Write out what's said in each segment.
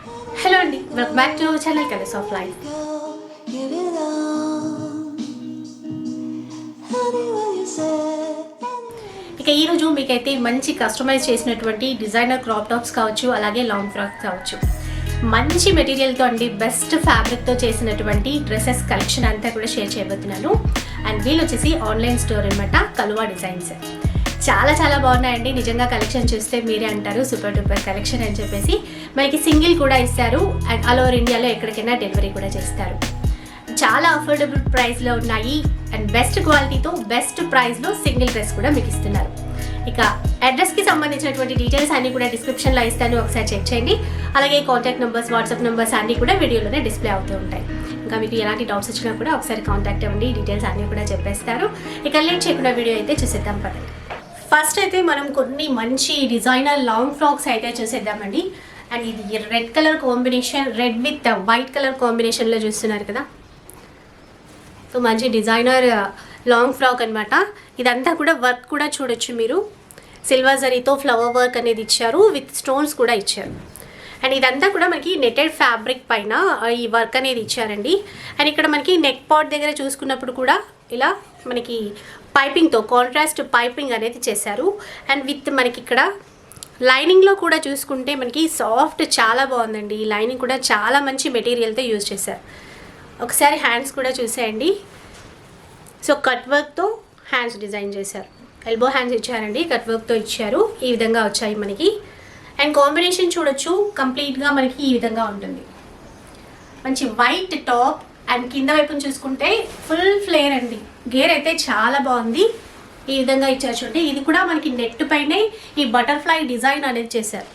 Hello అండి, welcome back to channel colours of life. ఇక ఈరోజు మీకైతే మంచి కస్టమైజ్ చేసినటువంటి డిజైనర్ క్రాప్ టాప్స్ కావచ్చు, అలాగే లాంగ్ ఫ్రాక్స్ కావచ్చు, మంచి మెటీరియల్తో అండి బెస్ట్ ఫ్యాబ్రిక్తో చేసినటువంటి డ్రెస్సెస్ కలెక్షన్ అంతా కూడా షేర్ చేయబోతున్నాను. అండ్ వీళ్ళు వచ్చేసి ఆన్లైన్ స్టోర్ అనమాట, కలువా డిజైన్స్. చాలా చాలా బాగున్నాయండి. నిజంగా కలెక్షన్ చూస్తే మీరే అంటారు సూపర్ డూపర్ కలెక్షన్ అని చెప్పేసి. మనకి సింగిల్ కూడా ఇస్తారు అండ్ ఆల్ ఓవర్ ఇండియాలో ఎక్కడికైనా డెలివరీ కూడా చేస్తారు. చాలా అఫోర్డబుల్ ప్రైస్లో ఉన్నాయి అండ్ బెస్ట్ క్వాలిటీతో బెస్ట్ ప్రైస్లో సింగిల్ డ్రెస్ కూడా మీకు ఇస్తున్నారు. ఇక అడ్రస్కి సంబంధించినటువంటి డీటెయిల్స్ అన్నీ కూడా డిస్క్రిప్షన్లో ఇస్తాను, ఒకసారి చెక్ చేయండి. అలాగే కాంటాక్ట్ నెంబర్స్, వాట్సాప్ నెంబర్స్ అన్నీ కూడా వీడియోలోనే డిస్ప్లే అవుతూ ఉంటాయి. ఇంకా మీకు ఎలాంటి డౌట్స్ వచ్చినా కూడా ఒకసారి కాంటాక్ట్ అవ్వండి, డీటెయిల్స్ అన్నీ కూడా చెప్పేస్తారు. ఇక లేట్ చేయకుండా వీడియో అయితే చూసేద్దాం పదండి. ఫస్ట్ అయితే మనం కొన్ని మంచి డిజైనర్ లాంగ్ ఫ్రాక్స్ అయితే చూసేద్దామండి. అండ్ ఇది red colour combination, red with white colour కాంబినేషన్లో చూస్తున్నారు కదా. సో మంచి డిజైనర్ లాంగ్ ఫ్రాక్ అనమాట. ఇదంతా కూడా వర్క్ కూడా చూడొచ్చు మీరు. సిల్వర్ జరీతో ఫ్లవర్ వర్క్ అనేది ఇచ్చారు, విత్ స్టోన్స్ కూడా ఇచ్చారు. అండ్ ఇదంతా కూడా మనకి నెటెడ్ ఫ్యాబ్రిక్ పైన ఈ వర్క్ అనేది ఇచ్చారండి. అండ్ ఇక్కడ మనకి నెక్ పార్ట్ దగ్గర చూసుకున్నప్పుడు కూడా ఇలా మనకి పైపింగ్తో కాంట్రాస్ట్ పైపింగ్ అనేది చేశారు. అండ్ విత్ మనకి ఇక్కడ లైనింగ్లో కూడా చూసుకుంటే మనకి సాఫ్ట్ చాలా బాగుందండి. ఈ లైనింగ్ కూడా చాలా మంచి మెటీరియల్తో యూజ్ చేశారు. ఒకసారి హ్యాండ్స్ కూడా చూసేయండి. సో కట్ వర్క్తో హ్యాండ్స్ డిజైన్ చేశారు, ఎల్బో హ్యాండ్స్ ఇచ్చారండి, కట్ వర్క్తో ఇచ్చారు. ఈ విధంగా వచ్చాయి మనకి. అండ్ కాంబినేషన్ చూడొచ్చు, కంప్లీట్గా మనకి ఈ విధంగా ఉంటుంది. మంచి వైట్ టాప్ అండ్ కింద వైపుని చూసుకుంటే ఫుల్ ఫ్లేర్ అండి. గేర్ అయితే చాలా బాగుంది, ఈ విధంగా ఇచ్చారు చూడండి. ఇది కూడా మనకి నెట్ పైనే ఈ బటర్ఫ్లై డిజైన్ అనేది చేశారు.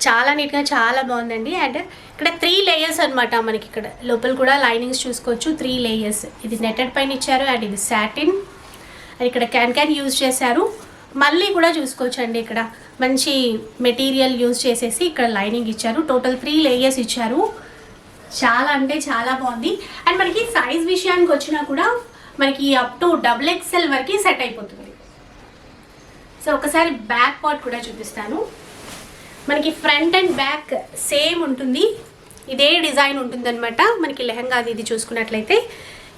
చాలా నీట్గా చాలా బాగుందండి. అండ్ ఇక్కడ 3 లేయర్స్ అనమాట. మనకి ఇక్కడ లోపల కూడా లైనింగ్స్ చూసుకోవచ్చు, 3 లేయర్స్. ఇది నెట్టెడ్ పైన ఇచ్చారు అండ్ ఇది సాటిన్. అండ్ ఇక్కడ క్యాన్ యూజ్ చేశారు. మళ్ళీ కూడా చూసుకోవచ్చు అండి, ఇక్కడ మంచి మెటీరియల్ యూజ్ చేసేసి ఇక్కడ లైనింగ్ ఇచ్చారు. టోటల్ 3 లేయర్స్ ఇచ్చారు. చాలా అంటే చాలా బాగుంది. అండ్ మనకి సైజ్ విషయానికి వచ్చినా కూడా మనకి అప్ టు XXL వరకు సెట్ అయిపోతుంది. సో ఒకసారి బ్యాక్ పార్ట్ కూడా చూపిస్తాను. మనకి ఫ్రంట్ అండ్ బ్యాక్ సేమ్ ఉంటుంది, ఇదే డిజైన్ ఉంటుంది అనమాట. మనకి లెహంగా అది ఇది చూసుకున్నట్లయితే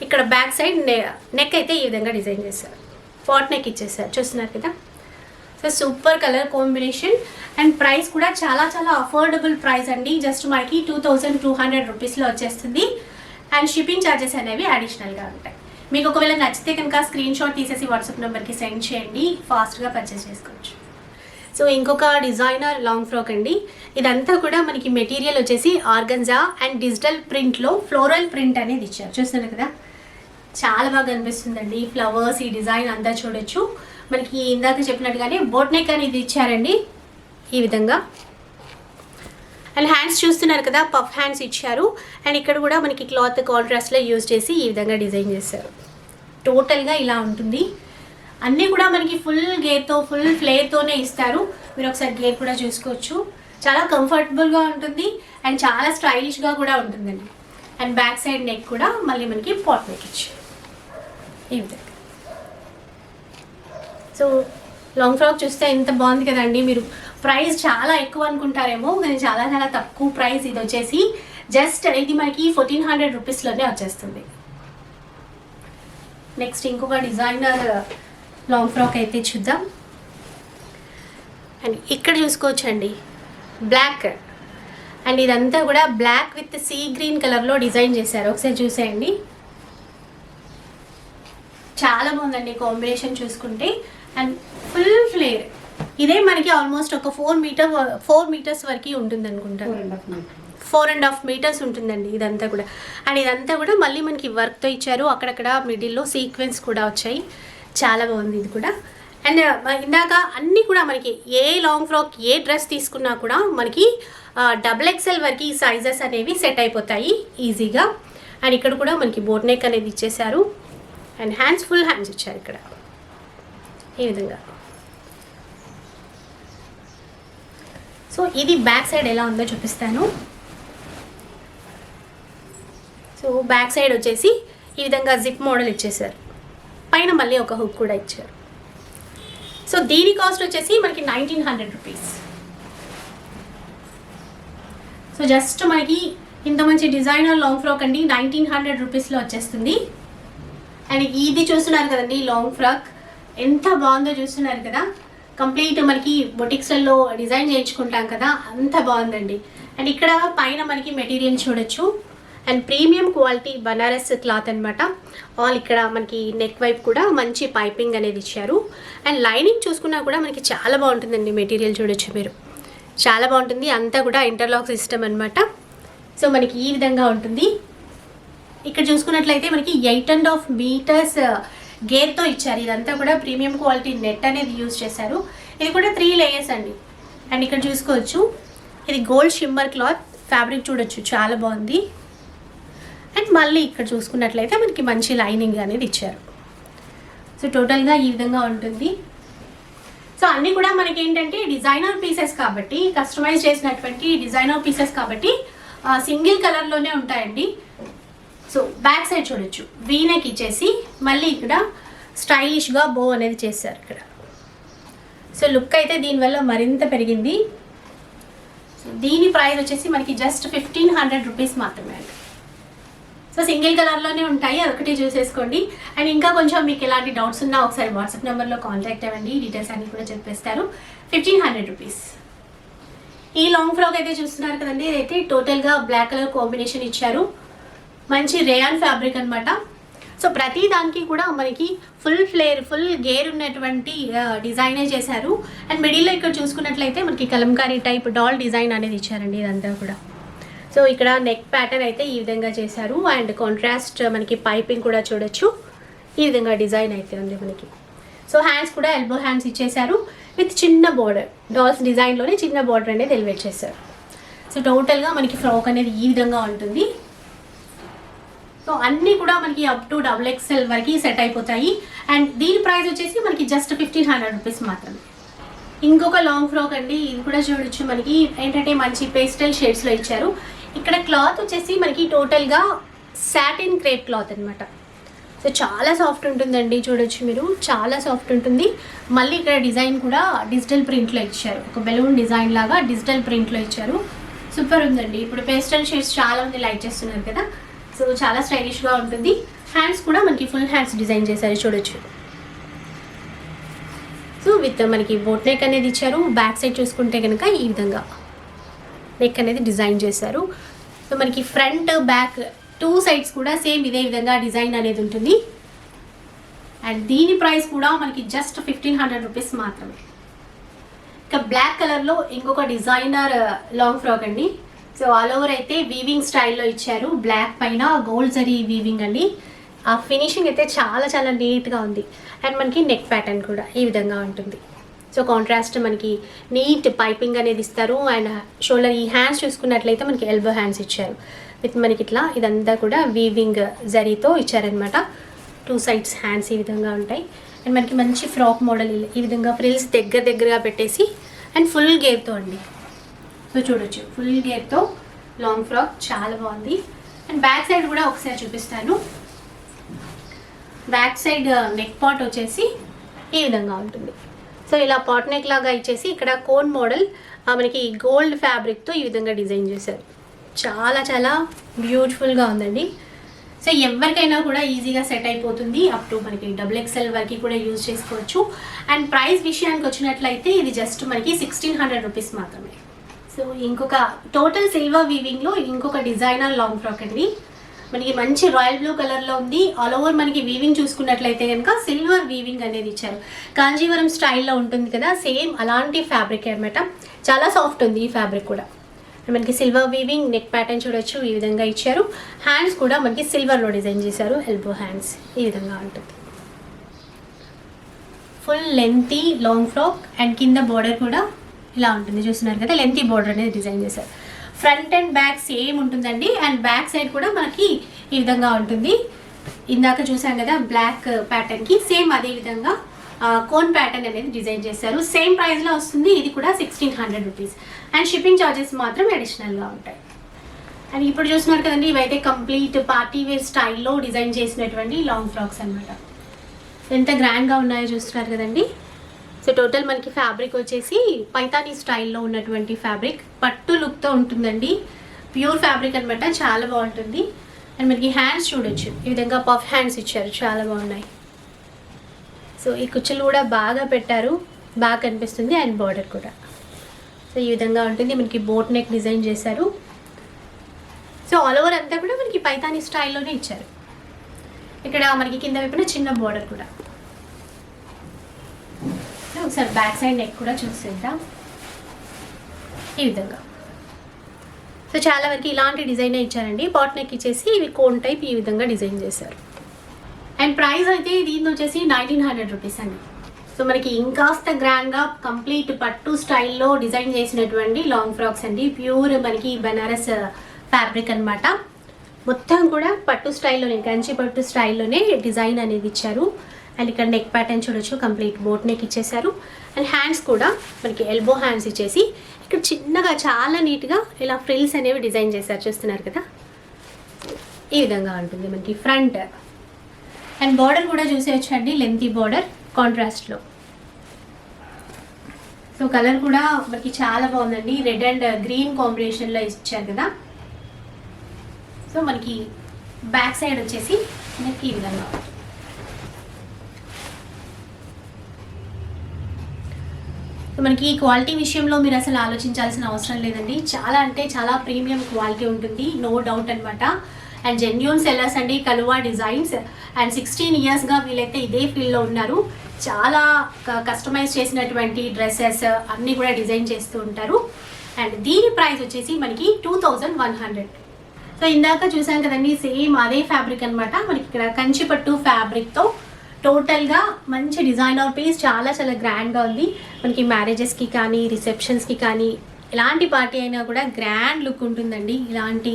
ఇక్కడ బ్యాక్ సైడ్ నెక్ అయితే ఈ విధంగా డిజైన్ చేశారు, పాట్ నెక్ ఇచ్చేసారు, చూస్తున్నారు కదా. So super colour combination. And price కూడా చాలా చాలా అఫోర్డబుల్ ప్రైస్ అండి. జస్ట్ మనకి 2200 రూపీస్లో వచ్చేస్తుంది. అండ్ షిప్పింగ్ ఛార్జెస్ అనేవి అడిషనల్గా ఉంటాయి. మీకు ఒకవేళ నచ్చితే కనుక స్క్రీన్ షాట్ తీసేసి వాట్సాప్ నెంబర్కి సెండ్ చేయండి, ఫాస్ట్గా పర్చేస్ చేసుకోవచ్చు. సో ఇంకొక డిజైనర్ లాంగ్ ఫ్రాక్ అండి. ఇదంతా కూడా మనకి మెటీరియల్ వచ్చేసి ఆర్గంజా అండ్ డిజిటల్ ప్రింట్లో ఫ్లోరల్ ప్రింట్ అనేది ఇచ్చారు, చూస్తున్నారు కదా. చాలా బాగా అనిపిస్తుందండి. ఫ్లవర్స్ ఈ డిజైన్ అంతా చూడొచ్చు. మనకి ఇందాక చెప్పినట్టుగానే బోట్ నెక్ అనేది ఇచ్చారండి ఈ విధంగా. అండ్ హ్యాండ్స్ చూస్తున్నారు కదా, పఫ్ హ్యాండ్స్ ఇచ్చారు. అండ్ ఇక్కడ కూడా మనకి క్లాత్ కాంట్రాస్ట్లో యూజ్ చేసి ఈ విధంగా డిజైన్ చేశారు. టోటల్గా ఇలా ఉంటుంది. అన్నీ కూడా మనకి ఫుల్ గేర్తో ఫుల్ ఫ్లేర్తోనే ఇస్తారు. మీరు ఒకసారి గేర్ కూడా చూసుకోవచ్చు. చాలా కంఫర్టబుల్గా ఉంటుంది అండ్ చాలా స్టైలిష్గా కూడా ఉంటుందండి. అండ్ బ్యాక్ సైడ్ నెక్ కూడా మళ్ళీ మనకి పాట్ నెక్ ఇచ్చారు ఈ విధంగా. సో లాంగ్ ఫ్రాక్ చూస్తే ఎంత బాగుంది కదండి. మీరు ప్రైస్ చాలా ఎక్కువ అనుకుంటారేమో, కానీ చాలా చాలా తక్కువ ప్రైస్. ఇది వచ్చేసి జస్ట్ ఇది మనకి 1400 రూపీస్లోనే వచ్చేస్తుంది. నెక్స్ట్ ఇంకొక డిజైనర్ లాంగ్ ఫ్రాక్ అయితే చూద్దాం. అండ్ ఇక్కడ చూసుకోవచ్చండి బ్లాక్. అండ్ ఇదంతా కూడా బ్లాక్ విత్ సీ గ్రీన్ కలర్లో డిజైన్ చేశారు, ఒకసారి చూసేయండి. చాలా బాగుందండి కాంబినేషన్ చూసుకుంటే. అండ్ ఫుల్ ఫ్లేర్ ఇదే మనకి ఆల్మోస్ట్ ఒక 4 మీటర్స్ వరకు ఉంటుంది అనుకుంటా. 4.5 మీటర్స్ ఉంటుందండి ఇదంతా కూడా. అండ్ ఇదంతా కూడా మళ్ళీ మనకి వర్క్తో ఇచ్చారు. అక్కడక్కడ మిడిల్లో సీక్వెన్స్ కూడా వచ్చాయి. చాలా బాగుంది ఇది కూడా. అండ్ ఇందాక అన్నీ కూడా మనకి a long frock A dress తీసుకున్నా కూడా మనకి XXL వరకు ఈ సైజెస్ అనేవి సెట్ అయిపోతాయి ఈజీగా. అండ్ ఇక్కడ కూడా మనకి బోట్ నెక్ అనేది ఇచ్చేసారు. అండ్ హ్యాండ్స్ ఫుల్ హ్యాండ్స్ ఇచ్చారు ఇక్కడ ఈ విధంగా. సో ఇది బ్యాక్ సైడ్ ఎలా ఉందో చూపిస్తాను. సో బ్యాక్ సైడ్ వచ్చేసి ఈ విధంగా జిప్ మోడల్ ఇచ్చేసారు, పైన మళ్ళీ ఒక హుక్ కూడా ఇచ్చారు. సో దీని కాస్ట్ వచ్చేసి మనకి 1900 రూపీస్. సో జస్ట్ మనకి ఇంత మంచి డిజైనర్ లాంగ్ ఫ్రాక్ అండి 1900 రూపీస్లో వచ్చేస్తుంది. అండ్ ఇది చూస్తున్నారు కదండి లాంగ్ ఫ్రాక్ ఎంత బాగుందో చూస్తున్నారు కదా. కంప్లీట్ మనకి బొటిక్స్లలో డిజైన్ చేయించుకుంటాం కదా, అంత బాగుందండి. అండ్ ఇక్కడ పైన మనకి మెటీరియల్ చూడొచ్చు. And premium quality Banaras cloth అనమాట. ఆల్ ఇక్కడ మనకి నెక్ వైపు కూడా మంచి పైపింగ్ అనేది ఇచ్చారు. అండ్ లైనింగ్ చూసుకున్నా కూడా మనకి చాలా బాగుంటుందండి. మెటీరియల్ చూడొచ్చు మీరు, చాలా బాగుంటుంది. అంతా కూడా ఇంటర్లాక్ సిస్టమ్ అనమాట. సో మనకి ఈ విధంగా ఉంటుంది. ఇక్కడ చూసుకున్నట్లయితే మనకి 8.5 మీటర్స్ గేర్తో ఇచ్చారు. ఇదంతా కూడా ప్రీమియం క్వాలిటీ నెట్ అనేది యూజ్ చేశారు. ఇది కూడా 3 లేయర్స్ అండి. అండ్ ఇక్కడ చూసుకోవచ్చు ఇది గోల్డ్ షిమ్మర్ క్లాత్ ఫ్యాబ్రిక్ చూడొచ్చు, చాలా బాగుంది. అండ్ మళ్ళీ ఇక్కడ చూసుకున్నట్లయితే మనకి మంచి లైనింగ్ అనేది ఇచ్చారు. సో టోటల్గా ఈ విధంగా ఉంటుంది. సో అన్నీ కూడా మనకి ఏంటంటే డిజైనర్ పీసెస్ కాబట్టి, కస్టమైజ్ చేసినటువంటి డిజైనర్ పీసెస్ కాబట్టి సింగిల్ కలర్లోనే ఉంటాయండి. సో బ్యాక్ సైడ్ చూడొచ్చు వీనెక్ ఇచ్చేసి మళ్ళీ ఇక్కడ స్టైలిష్గా బో అనేది చేశారు ఇక్కడ. సో లుక్ అయితే దీనివల్ల మరింత పెరిగింది. సో దీని ప్రైస్ వచ్చేసి మనకి జస్ట్ 1500 రూపీస్ మాత్రమే అండి. సో సింగిల్ కలర్లోనే ఉంటాయి, అదొకటి చూసేసుకోండి. అండ్ ఇంకా కొంచెం మీకు ఎలాంటి డౌట్స్ ఉన్నా ఒకసారి వాట్సాప్ నెంబర్లో కాంటాక్ట్ అవ్వండి, డీటెయిల్స్ అన్నీ కూడా చెప్పేస్తారు. 1500 రూపీస్. ఈ లాంగ్ ఫ్రాక్ అయితే చూస్తున్నారు కదండి, ఇదైతే టోటల్గా బ్లాక్ కలర్ కాంబినేషన్ ఇచ్చారు. మంచి రేయాన్ ఫ్యాబ్రిక్ అనమాట. సో ప్రతి దానికి కూడా మనకి ఫుల్ ఫ్లేర్, ఫుల్ గేర్ ఉన్నటువంటి డిజైనే చేశారు. అండ్ మిడిల్లో ఇక్కడ చూసుకున్నట్లయితే మనకి కలంకారీ టైప్ డాల్ డిజైన్ అనేది ఇచ్చారండి ఇదంతా కూడా. సో ఇక్కడ నెక్ ప్యాటర్న్ అయితే ఈ విధంగా చేశారు. అండ్ కాంట్రాస్ట్ మనకి పైపింగ్ కూడా చూడొచ్చు, ఈ విధంగా డిజైన్ అయితే ఉంది మనకి. సో హ్యాండ్స్ కూడా ఎల్బో హ్యాండ్స్ ఇచ్చేశారు విత్ చిన్న బార్డర్, డాల్స్ డిజైన్లోనే చిన్న బార్డర్ అనేది ఎలివేట్ చేశారు. సో టోటల్గా మనకి ఫ్రాక్ అనేది ఈ విధంగా ఉంటుంది. సో అన్నీ కూడా మనకి అప్ టు XXL వరకు సెట్ అయిపోతాయి. అండ్ దీని ప్రైస్ వచ్చేసి మనకి జస్ట్ 1500 రూపీస్ మాత్రమే. ఇంకొక లాంగ్ ఫ్రాక్ అండి, ఇది కూడా చూడొచ్చు. మనకి ఏంటంటే మంచి పేస్టల్ షేడ్స్లో ఇచ్చారు. ఇక్కడ క్లాత్ వచ్చేసి మనకి టోటల్గా సాటిన్ క్రేప్ క్లాత్ అనమాట. సో చాలా సాఫ్ట్ ఉంటుందండి, చూడొచ్చు మీరు, చాలా సాఫ్ట్ ఉంటుంది. మళ్ళీ ఇక్కడ డిజైన్ కూడా డిజిటల్ ప్రింట్లో ఇచ్చారు, ఒక బెలూన్ డిజైన్ లాగా డిజిటల్ ప్రింట్లో ఇచ్చారు. సూపర్ ఉందండి. ఇప్పుడు పేస్టల్ షేడ్స్ చాలా మంది లైక్ చేస్తున్నారు కదా, సో చాలా స్టైలిష్గా ఉంటుంది. హ్యాండ్స్ కూడా మనకి ఫుల్ హ్యాండ్స్ డిజైన్ చేశారు చూడొచ్చు. సో విత్ మనకి బోట్ నెక్ అనేది ఇచ్చారు. బ్యాక్ సైడ్ చూసుకుంటే కనుక ఈ విధంగా నెక్ అనేది డిజైన్ చేశారు. సో మనకి ఫ్రంట్ బ్యాక్ 2 సైడ్స్ కూడా సేమ్ ఇదే విధంగా డిజైన్ అనేది ఉంటుంది. అండ్ దీని ప్రైస్ కూడా మనకి జస్ట్ 1500 రూపీస్ మాత్రమే. ఇక బ్లాక్ కలర్లో ఇంకొక డిజైనర్ లాంగ్ ఫ్రాక్ అండి. సో ఆల్ ఓవర్ అయితే వీవింగ్ స్టైల్లో ఇచ్చారు, బ్లాక్ పైన గోల్డ్ జరీ వీవింగ్ అండి. ఆ ఫినిషింగ్ అయితే చాలా చాలా నీట్గా ఉంది. అండ్ మనకి నెక్ ప్యాటర్న్ కూడా ఈ విధంగా ఉంటుంది. సో కాంట్రాస్ట్ మనకి నీట్ పైపింగ్ అనేది ఇస్తారు. అండ్ షోల్డర్ ఈ హ్యాండ్స్ చూసుకున్నట్లయితే మనకి ఎల్బో హ్యాండ్స్ ఇచ్చారు విత్ మనకి ఇట్లా ఇదంతా కూడా వీవింగ్ జరీతో ఇచ్చారనమాట. 2 సైడ్స్ హ్యాండ్స్ ఈ విధంగా ఉంటాయి. అండ్ మనకి మంచి ఫ్రాక్ మోడల్ ఈ విధంగా ఫ్రిల్స్ దగ్గరగా పెట్టేసి అండ్ ఫుల్ గేర్తో అండి. సో చూడొచ్చు ఫుల్ గేర్తో లాంగ్ ఫ్రాక్ చాలా బాగుంది. అండ్ బ్యాక్ సైడ్ కూడా ఒకసారి చూపిస్తాను. బ్యాక్ సైడ్ నెక్ పార్ట్ వచ్చేసి ఈ విధంగా ఉంటుంది. సో ఇలా పాట్ నెక్ లాగా ఇచ్చేసి ఇక్కడ కోన్ మోడల్ మనకి గోల్డ్ ఫ్యాబ్రిక్తో ఈ విధంగా డిజైన్ చేశారు. చాలా చాలా బ్యూటిఫుల్గా ఉందండి. సో ఎవరికైనా కూడా ఈజీగా సెట్ అయిపోతుంది. అప్ టు మనకి XXL వరకు కూడా యూజ్ చేసుకోవచ్చు. అండ్ ప్రైస్ విషయానికి వచ్చినట్లయితే ఇది జస్ట్ మనకి 1600 రూపీస్ మాత్రమే. సో ఇంకొక టోటల్ సిల్వర్ వీవింగ్లో ఇంకొక డిజైనర్ లాంగ్ ఫ్రాక్ అండి. మనకి మంచి రాయల్ బ్లూ కలర్లో ఉంది. ఆల్ ఓవర్ మనకి వీవింగ్ చూసుకున్నట్లయితే కనుక సిల్వర్ వీవింగ్ అనేది ఇచ్చారు. కాంజీవరం స్టైల్లో ఉంటుంది కదా, సేమ్ అలాంటి ఫ్యాబ్రిక్ అనమాట. చాలా సాఫ్ట్ ఉంది ఈ ఫ్యాబ్రిక్ కూడా. మనకి సిల్వర్ వీవింగ్, నెక్ ప్యాటర్న్ చూడొచ్చు ఈ విధంగా ఇచ్చారు. హ్యాండ్స్ కూడా మనకి సిల్వర్లో డిజైన్ చేశారు, ఎల్బో హ్యాండ్స్ ఈ విధంగా ఉంటుంది. Full lengthy long frock and కింద బోర్డర్ కూడా ఇలా ఉంటుంది, చూస్తున్నారు కదా, లెంతీ బోర్డర్ అనేది డిజైన్ చేశారు. ఫ్రంట్ అండ్ బ్యాక్ సేమ్ ఉంటుందండి. అండ్ బ్యాక్ సైడ్ కూడా మనకి ఈ విధంగా ఉంటుంది. ఇందాక చూసాం కదా బ్లాక్ ప్యాటర్న్కి సేమ్ అదే విధంగా కోన్ ప్యాటర్న్ అనేది డిజైన్ చేశారు. సేమ్ ప్రైస్లో వస్తుంది. ఇది కూడా 1600 రూపీస్. అండ్ షిప్పింగ్ ఛార్జెస్ మాత్రం అడిషనల్గా ఉంటాయి. అండ్ ఇప్పుడు చూస్తున్నారు కదండి, ఇవైతే కంప్లీట్ పార్టీ వేర్ స్టైల్లో డిజైన్ చేసినటువంటి లాంగ్ ఫ్రాక్స్ అనమాట. ఎంత గ్రాండ్గా ఉన్నాయో చూస్తున్నారు కదండి. సో టోటల్ మనకి ఫ్యాబ్రిక్ వచ్చేసి పైతానీ స్టైల్లో ఉన్నటువంటి ఫ్యాబ్రిక్, పట్టు లుక్తో ఉంటుందండి. ప్యూర్ ఫ్యాబ్రిక్ అనమాట, చాలా బాగుంటుంది. అండ్ మనకి హ్యాండ్స్ చూడొచ్చు, ఈ విధంగా పఫ్ హ్యాండ్స్ ఇచ్చారు, చాలా బాగున్నాయి. సో ఈ కుచ్చులు కూడా బాగా పెట్టారు, బాగా కనిపిస్తుంది. అండ్ బార్డర్ కూడా సో ఈ విధంగా ఉంటుంది. మనకి బోట్ నెక్ డిజైన్ చేశారు. సో ఆల్ ఓవర్ అంతా కూడా మనకి పైతానీ స్టైల్లోనే ఇచ్చారు. ఇక్కడ మనకి కింద వైపున చిన్న బార్డర్ కూడా. ఒకసారి బ్యాక్ సైడ్ నెక్ కూడా చూసేద్దాం, ఈ విధంగా. సో చాలా వరకు ఇలాంటి డిజైన్ ఇచ్చారండి. బాట్ నెక్ ఇచ్చేసి ఇవి కోన్ టైప్ ఈ విధంగా డిజైన్ చేశారు. అండ్ ప్రైస్ అయితే దీని వచ్చేసి 1900 రూపీస్ అండి. సో మనకి ఇంకాస్త గ్రాండ్గా కంప్లీట్ పట్టు స్టైల్లో డిజైన్ చేసినటువంటి లాంగ్ ఫ్రాక్స్ అండి. ప్యూర్ మనకి బనారస్ ఫ్యాబ్రిక్ అనమాట. మొత్తం కూడా పట్టు స్టైల్లోనే, కంచి పట్టు స్టైల్లోనే డిజైన్ అనేది ఇచ్చారు. అండ్ ఇక్కడ నెక్ ప్యాటర్న్ చూడొచ్చు, కంప్లీట్ బోట్ నెక్ ఇచ్చేసారు. అండ్ హ్యాండ్స్ కూడా మనకి ఎల్బో హ్యాండ్స్ ఇచ్చేసి ఇక్కడ చిన్నగా చాలా నీట్గా ఇలా ఫ్రిల్స్ అనేవి డిజైన్ చేశారు, చూస్తున్నారు కదా. ఈ విధంగా ఉంటుంది మనకి ఫ్రంట్. అండ్ బార్డర్ కూడా చూసేయచ్చండి, లెంతీ బార్డర్ కాంట్రాస్ట్లో. సో కలర్ కూడా మనకి చాలా బాగుందండి, రెడ్ అండ్ గ్రీన్ కాంబినేషన్లో ఇచ్చారు కదా. సో మనకి బ్యాక్ సైడ్ వచ్చేసి మనకి ఈ విధంగా. సో మనకి ఈ క్వాలిటీ విషయంలో మీరు అసలు ఆలోచించాల్సిన అవసరం లేదండి. చాలా అంటే చాలా ప్రీమియం క్వాలిటీ ఉంటుంది, నో డౌట్ అనమాట. అండ్ జెన్యూన్ సెల్లర్స్ అండి, కలువా డిజైన్స్. అండ్ 16 ఇయర్స్గా వీళ్ళైతే ఇదే ఫీల్డ్లో ఉన్నారు. చాలా కస్టమైజ్ చేసినటువంటి డ్రెస్సెస్ అన్నీ కూడా డిజైన్ చేస్తూ ఉంటారు. అండ్ దీని ప్రైస్ వచ్చేసి మనకి 2100. సో ఇందాక చూసాం కదండి, సేమ్ అదే ఫ్యాబ్రిక్ అనమాట. మనకి ఇక్కడ కంచిపట్టు ఫ్యాబ్రిక్తో టోటల్గా మంచి డిజైనర్ పీస్, చాలా చాలా గ్రాండ్గా ఉంది. మనకి మ్యారేజెస్కి కానీ రిసెప్షన్స్కి కానీ ఎలాంటి పార్టీ అయినా కూడా గ్రాండ్ లుక్ ఉంటుందండి ఇలాంటి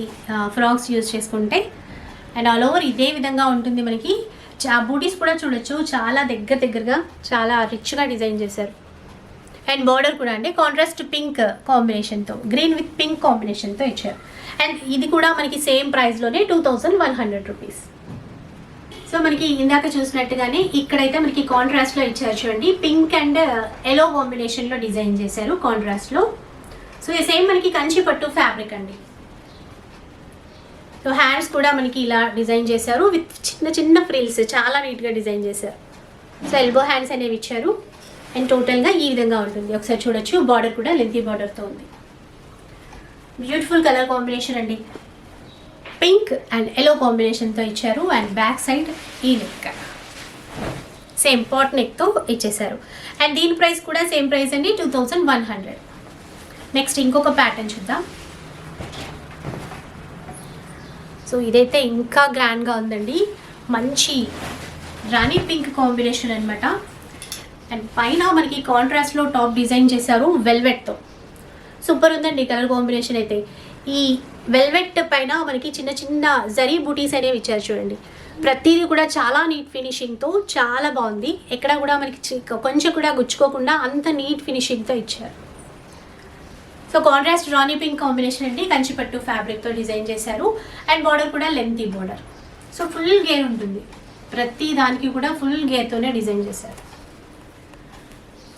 ఫ్రాక్స్ యూజ్ చేసుకుంటే. అండ్ ఆల్ ఓవర్ ఇదే విధంగా ఉంటుంది. మనకి బూటీస్ కూడా చూడొచ్చు, చాలా దగ్గరగా చాలా రిచ్గా డిజైన్ చేశారు. అండ్ బార్డర్ కూడా అండి కాంట్రాస్ట్ పింక్ కాంబినేషన్తో, గ్రీన్ విత్ పింక్ కాంబినేషన్తో ఇచ్చారు. అండ్ ఇది కూడా మనకి సేమ్ ప్రైస్లోనే 2100 రూపీస్. సో మనకి ఇందాక చూసినట్టుగానే ఇక్కడైతే మనకి కాంట్రాస్ట్లో ఇచ్చారు చూడండి, పింక్ అండ్ ఎల్లో కాంబినేషన్లో డిజైన్ చేశారు కాంట్రాస్ట్లో. సో ఇది సేమ్ మనకి కంచి పట్టు ఫ్యాబ్రిక్ అండి. సో హ్యాండ్స్ కూడా మనకి ఇలా డిజైన్ చేశారు విత్ చిన్న చిన్న ఫ్రిల్స్, చాలా నీట్గా డిజైన్ చేశారు. సో ఎల్బో హ్యాండ్స్ అనేవి ఇచ్చారు. అండ్ టోటల్గా ఈ విధంగా ఉంటుంది, ఒకసారి చూడొచ్చు. బార్డర్ కూడా లెంతీ బార్డర్తో ఉంది. బ్యూటిఫుల్ కలర్ కాంబినేషన్ అండి, పింక్ అండ్ ఎల్లో కాంబినేషన్తో ఇచ్చారు. అండ్ బ్యాక్ సైడ్ ఈ నెక్ సేమ్ పాట్ నెక్తో ఇచ్చేసారు. అండ్ దీని ప్రైస్ కూడా సేమ్ ప్రైస్ అండి, 2100. నెక్స్ట్ ఇంకొక ప్యాటర్న్ చూద్దాం. సో ఇదైతే ఇంకా గ్రాండ్గా ఉందండి, మంచి రాణి పింక్ కాంబినేషన్ అనమాట. అండ్ పైన మనకి కాంట్రాస్ట్లో టాప్ డిజైన్ చేశారు వెల్వెట్తో. సూపర్ ఉందండి కలర్ కాంబినేషన్ అయితే. ఈ వెల్వెట్ పైన మనకి చిన్న చిన్న జరీ బూటీస్ అనేవి ఇచ్చారు చూడండి. ప్రతిదీ కూడా చాలా నీట్ ఫినిషింగ్తో చాలా బాగుంది. ఎక్కడ కూడా మనకి కొంచెం కూడా గుచ్చుకోకుండా అంత నీట్ ఫినిషింగ్తో ఇచ్చారు. సో కాంట్రాస్ట్ రాణి పింక్ కాంబినేషన్ అండి, కంచిపట్టు ఫ్యాబ్రిక్తో డిజైన్ చేశారు. అండ్ బార్డర్ కూడా lengthy border. So full gear ఉంటుంది, ప్రతి దానికి కూడా ఫుల్ గేర్తోనే డిజైన్ చేశారు.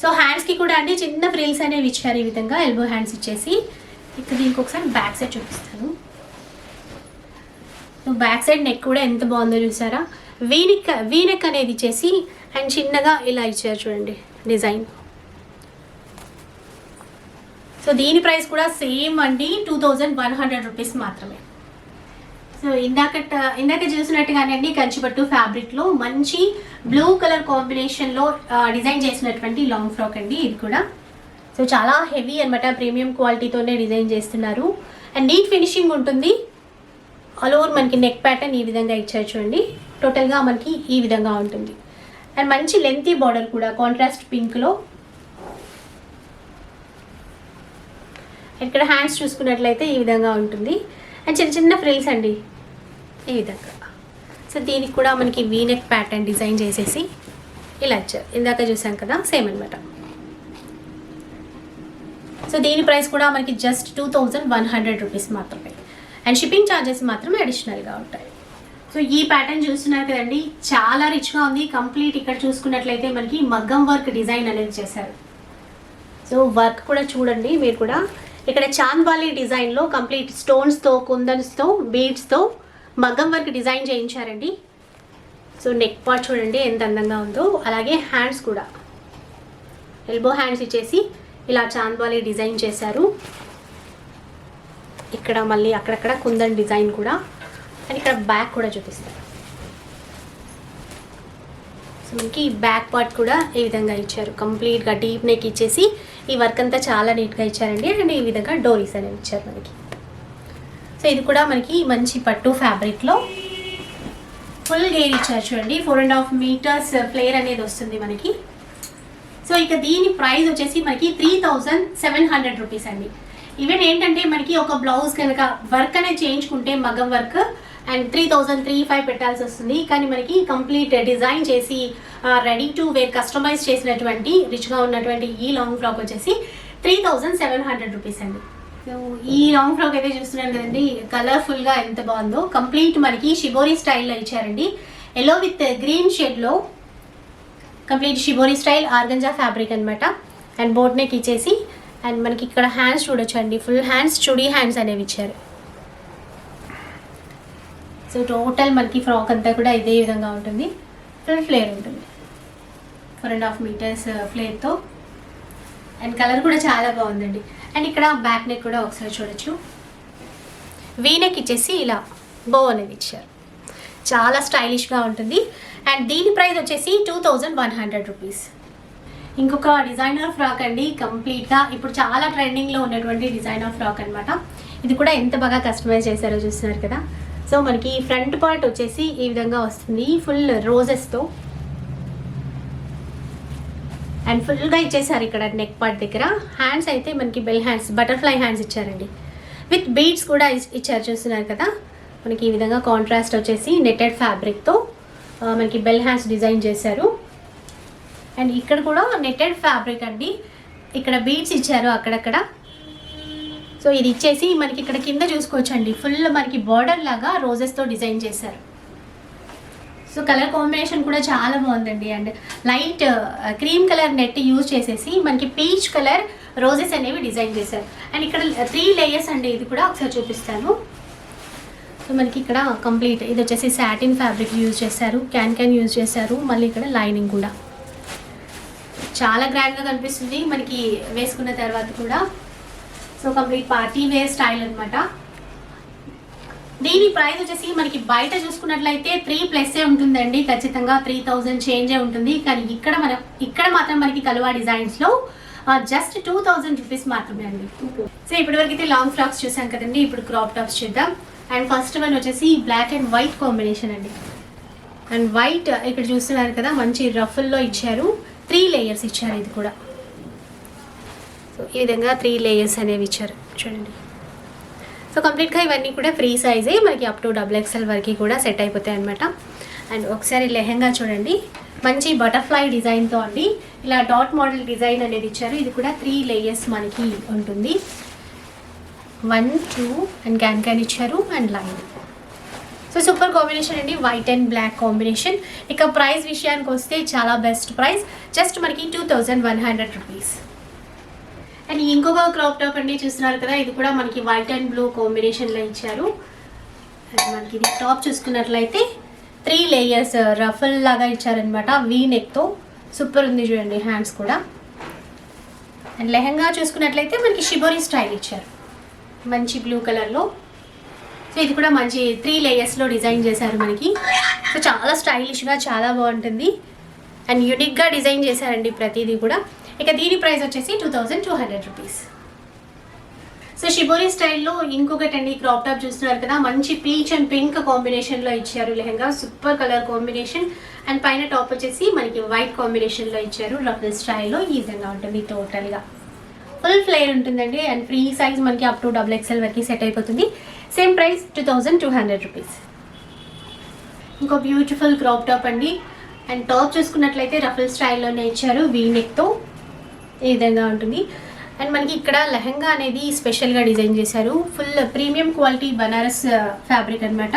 సో హ్యాండ్స్కి కూడా అండి చిన్న ఫ్రిల్స్ అనేవి ఇచ్చారు ఈ విధంగా, ఎల్బో హ్యాండ్స్ ఇచ్చేసి. ఇక్కడ దీనికి ఒకసారి బ్యాక్ సైడ్ చూపిస్తాను. సో బ్యాక్ సైడ్ నెక్ కూడా ఎంత బాగుందో చూసారా, వీనెక్ అనేది ఇచ్చేసి అండ్ చిన్నగా ఇలా ఇచ్చారు చూడండి డిజైన్. సో దీని ప్రైస్ కూడా సేమ్ అండి, 2100 రూపీస్ మాత్రమే. సో ఇందాక చూసినట్టుగానే అండి కంచిపట్టు ఫ్యాబ్రిక్లో మంచి బ్లూ కలర్ కాంబినేషన్లో డిజైన్ చేసినటువంటి లాంగ్ ఫ్రాక్ అండి ఇది కూడా. సో చాలా హెవీ అనమాట, ప్రీమియం క్వాలిటీతోనే డిజైన్ చేస్తున్నారు. అండ్ నీట్ ఫినిషింగ్ ఉంటుంది. ఆల్ ఓవర్ మనకి నెక్ ప్యాటర్న్ ఈ విధంగా ఇచ్చారు చూడండి, టోటల్గా మనకి ఈ విధంగా ఉంటుంది. అండ్ మంచి లెంతీ బార్డర్ కూడా కాంట్రాస్ట్ పింక్లో. ఇక్కడ హ్యాండ్స్ చూసుకున్నట్లయితే ఈ విధంగా ఉంటుంది. అండ్ చిన్న చిన్న ఫ్రిల్స్ అండి ఈ విధంగా. సో దీనికి కూడా మనకి వీనెక్ ప్యాటర్న్ డిజైన్ చేసేసి ఇలా ఇచ్చారు, ఇందాక చూసాం కదా సేమ్ అనమాట. సో దీని ప్రైస్ కూడా మనకి జస్ట్ 2100 రూపీస్ మాత్రమే. అండ్ షిప్పింగ్ ఛార్జెస్ మాత్రమే అడిషనల్గా ఉంటాయి. సో ఈ ప్యాటర్న్ చూస్తున్నారు కదండి, చాలా రిచ్గా ఉంది. కంప్లీట్ ఇక్కడ చూసుకున్నట్లయితే మనకి మగ్గం వర్క్ డిజైన్ అనేది చేశారు. సో వర్క్ కూడా చూడండి మీరు కూడా, ఇక్కడ చాంద్బాలి డిజైన్లో కంప్లీట్ స్టోన్స్తో, కుందన్స్తో, బీడ్స్తో మగ్గం వర్క్ డిజైన్ చేయించారండి. సో నెక్ పార్ట్ చూడండి ఎంత అందంగా ఉందో. అలాగే హ్యాండ్స్ కూడా ఎల్బో హ్యాండ్స్ ఇచ్చేసి ఇలా చాంద్బాలి డిజైన్ చేశారు. ఇక్కడ మళ్ళీ అక్కడక్కడ కుందన్ డిజైన్ కూడా. అండ్ ఇక్కడ బ్యాక్ కూడా చూపిస్తారు. సో మనకి బ్యాక్ పార్ట్ కూడా ఈ విధంగా ఇచ్చారు. కంప్లీట్గా డీప్ నెక్ ఇచ్చేసి ఈ వర్క్ అంతా చాలా నీట్గా ఇచ్చారండి. అండ్ ఈ విధంగా డోరీస్ అనేవి ఇచ్చారు మనకి. సో ఇది కూడా మనకి మంచి పట్టు ఫ్యాబ్రిక్లో ఫుల్ గేర్ ఇచ్చారు చూడండి. 4.5 meters ఫ్లేర్ అనేది వస్తుంది మనకి. సో ఇక దీని ప్రైస్ వచ్చేసి మనకి 3700 రూపీస్ అండి. ఈవెన్ ఏంటంటే మనకి ఒక బ్లౌజ్ కనుక వర్క్ అనేది చేయించుకుంటే మగ్గం వర్క్ అండ్ 3000-3500 పెట్టాల్సి వస్తుంది. కానీ మనకి కంప్లీట్ డిజైన్ చేసి రెడీ టు వేర్ కస్టమైజ్ చేసినటువంటి రిచ్గా ఉన్నటువంటి ఈ లాంగ్ ఫ్రాక్ వచ్చేసి 3700 రూపీస్ అండి. సో ఈ లాంగ్ ఫ్రాక్ అయితే చూస్తున్నాను కదండి, కలర్ఫుల్గా ఎంత బాగుందో. కంప్లీట్ మనకి షిబోరి స్టైల్లో ఇచ్చారండి. ఎల్లో విత్ గ్రీన్ షేడ్లో complete shibori style organza fabric అనమాట. అండ్ బోట్ నెక్ ఇచ్చేసి అండ్ మనకి ఇక్కడ హ్యాండ్స్ చూడొచ్చు అండి. ఫుల్ హ్యాండ్స్, చుడీ హ్యాండ్స్ అనేవి ఇచ్చారు. సో టోటల్ మనకి ఫ్రాక్ అంతా కూడా ఇదే విధంగా ఉంటుంది. ఫుల్ ఫ్లేర్ ఉంటుంది, 4.5 meters ఫ్లేర్తో. అండ్ కలర్ కూడా చాలా బాగుందండి. అండ్ ఇక్కడ బ్యాక్ నెక్ కూడా ఒకసారి చూడొచ్చు. వీ నెక్ ఇచ్చేసి ఇలా బో అనేది ఇచ్చారు. చాలా స్టైలిష్గా ఉంటుంది. అండ్ దీని ప్రైస్ వచ్చేసి 2100 రూపీస్. ఇంకొక డిజైనర్ ఫ్రాక్ అండి. కంప్లీట్గా ఇప్పుడు చాలా ట్రెండింగ్లో ఉన్నటువంటి డిజైనర్ ఫ్రాక్ అనమాట. ఇది కూడా ఎంత బాగా కస్టమైజ్ చేశారో చూస్తున్నారు కదా. సో మనకి ఫ్రంట్ పార్ట్ వచ్చేసి ఈ విధంగా వస్తుంది, ఫుల్ రోజెస్తో. అండ్ ఫుల్గా ఇచ్చేసారు ఇక్కడ నెక్ పార్ట్ దగ్గర. హ్యాండ్స్ అయితే మనకి బెల్ హ్యాండ్స్, బటర్ఫ్లై హ్యాండ్స్ ఇచ్చారండి. విత్ బీడ్స్ కూడా ఇచ్చారు చూస్తున్నారు కదా. మనకి ఈ విధంగా కాంట్రాస్ట్ వచ్చేసి నెట్టెడ్ ఫ్యాబ్రిక్తో మనకి బెల్ హ్యాండ్స్ డిజైన్ చేశారు. అండ్ ఇక్కడ కూడా నెట్టెడ్ ఫ్యాబ్రిక్ అండి. ఇక్కడ బీడ్స్ ఇచ్చారు అక్కడక్కడ. సో ఇది ఇచ్చేసి మనకి ఇక్కడ కింద చూసుకోవచ్చండి, ఫుల్ మనకి బార్డర్ లాగా రోజెస్తో డిజైన్ చేశారు. సో కలర్ కాంబినేషన్ కూడా చాలా బాగుందండి. And light cream colour net use చేసేసి మనకి పీచ్ కలర్ రోజెస్ అనేవి డిజైన్ చేశారు. అండ్ ఇక్కడ 3 layers అండి. ఇది కూడా ఒకసారి చూపిస్తాను. సో మనకి ఇక్కడ కంప్లీట్ ఇది వచ్చేసి సాటిన్ ఫ్యాబ్రిక్ యూజ్ చేశారు, క్యాన్ యూజ్ చేశారు. మళ్ళీ ఇక్కడ లైనింగ్ కూడా చాలా గ్రాండ్గా కనిపిస్తుంది మనకి వేసుకున్న తర్వాత కూడా. So complete party wear style అనమాట. దీని ప్రైస్ వచ్చేసి మనకి బయట చూసుకున్నట్లయితే 3+ ఉంటుందండి. ఖచ్చితంగా 3000 చేంజే ఉంటుంది. కానీ ఇక్కడ మాత్రం మనకి కలువా డిజైన్స్లో జస్ట్ 2000 రూపీస్ మాత్రమే అండి. సో ఇప్పటివరకు అయితే లాంగ్ ఫ్రాక్స్ చూసాం కదండి. ఇప్పుడు క్రాప్ టాప్స్ చూద్దాం. అండ్ ఫస్ట్ వన్ వచ్చేసి బ్లాక్ అండ్ వైట్ కాంబినేషన్ అండి. అండ్ వైట్ ఇక్కడ చూస్తున్నారు కదా, మంచి రఫుల్లో ఇచ్చారు. 3 layers ఇచ్చారు. ఇది కూడా సో ఈ విధంగా 3 layers అనేవి ఇచ్చారు చూడండి. సో కంప్లీట్గా ఇవన్నీ కూడా ఫ్రీ సైజే, మనకి అప్ టు XXL వరకు కూడా సెట్ అయిపోతాయి అనమాట. అండ్ ఒకసారి లెహంగా చూడండి, మంచి బటర్ఫ్లై డిజైన్తో అండి. ఇలా డాట్ మోడల్ డిజైన్ అనేది ఇచ్చారు. ఇది కూడా 3 layers మనకి ఉంటుంది. 1, 2 అండ్ క్యాన్ ఇచ్చారు and line. So super combination అండి, వైట్ అండ్ బ్లాక్ కాంబినేషన్. ఇక ప్రైస్ విషయానికి వస్తే చాలా బెస్ట్ ప్రైస్, జస్ట్ మనకి 2100 రూపీస్. అండ్ ఇంకొక క్రాప్ టాప్ అండి చూస్తున్నారు కదా. ఇది కూడా మనకి వైట్ అండ్ బ్లూ కాంబినేషన్లో ఇచ్చారు. అండ్ మనకి ఇది టాప్ చూసుకున్నట్లయితే 3 layers రఫల్ లాగా ఇచ్చారనమాట, వీ నెక్తో. సూపర్ ఉంది చూడండి హ్యాండ్స్ కూడా. అండ్ లెహంగా చూసుకున్నట్లయితే మనకి షిబోరి స్టైల్ ఇచ్చారు, మంచి బ్లూ కలర్లో. సో ఇది కూడా మంచి 3 layers డిజైన్ చేశారు మనకి. సో చాలా స్టైలిష్గా చాలా బాగుంటుంది. అండ్ యూనిక్గా డిజైన్ చేశారండి ప్రతిదీ కూడా. ఇక దీని ప్రైస్ వచ్చేసి 2200 రూపీస్. సో షిబోరి స్టైల్లో ఇంకొకటి అండి క్రాప్ టాప్ చూస్తున్నారు కదా, మంచి పీచ్ అండ్ పింక్ కాంబినేషన్లో ఇచ్చారు lehenga. Super colour combination. And పైన టాప్ వచ్చేసి మనకి వైట్ కాంబినేషన్లో ఇచ్చారు. రఫల్ స్టైల్లో ఈ విధంగా ఉంటుంది. టోటల్గా ఫుల్ ఫ్లేర్ ఉంటుందండి. అండ్ ఫ్రీ సైజ్ మనకి అప్ టు XXL వరకు సెట్ అయిపోతుంది. Same price 2200 rupees. ఇంకో బ్యూటిఫుల్ క్రాప్ టాప్ అండి. అండ్ టాప్ చూసుకున్నట్లయితే రఫల్ స్టైల్లోనే ఇచ్చారు, వీ నెక్తో ఈ విధంగా ఉంటుంది. అండ్ మనకి ఇక్కడ లెహంగా అనేది స్పెషల్గా డిజైన్ చేశారు. Full premium quality Banaras fabric అనమాట.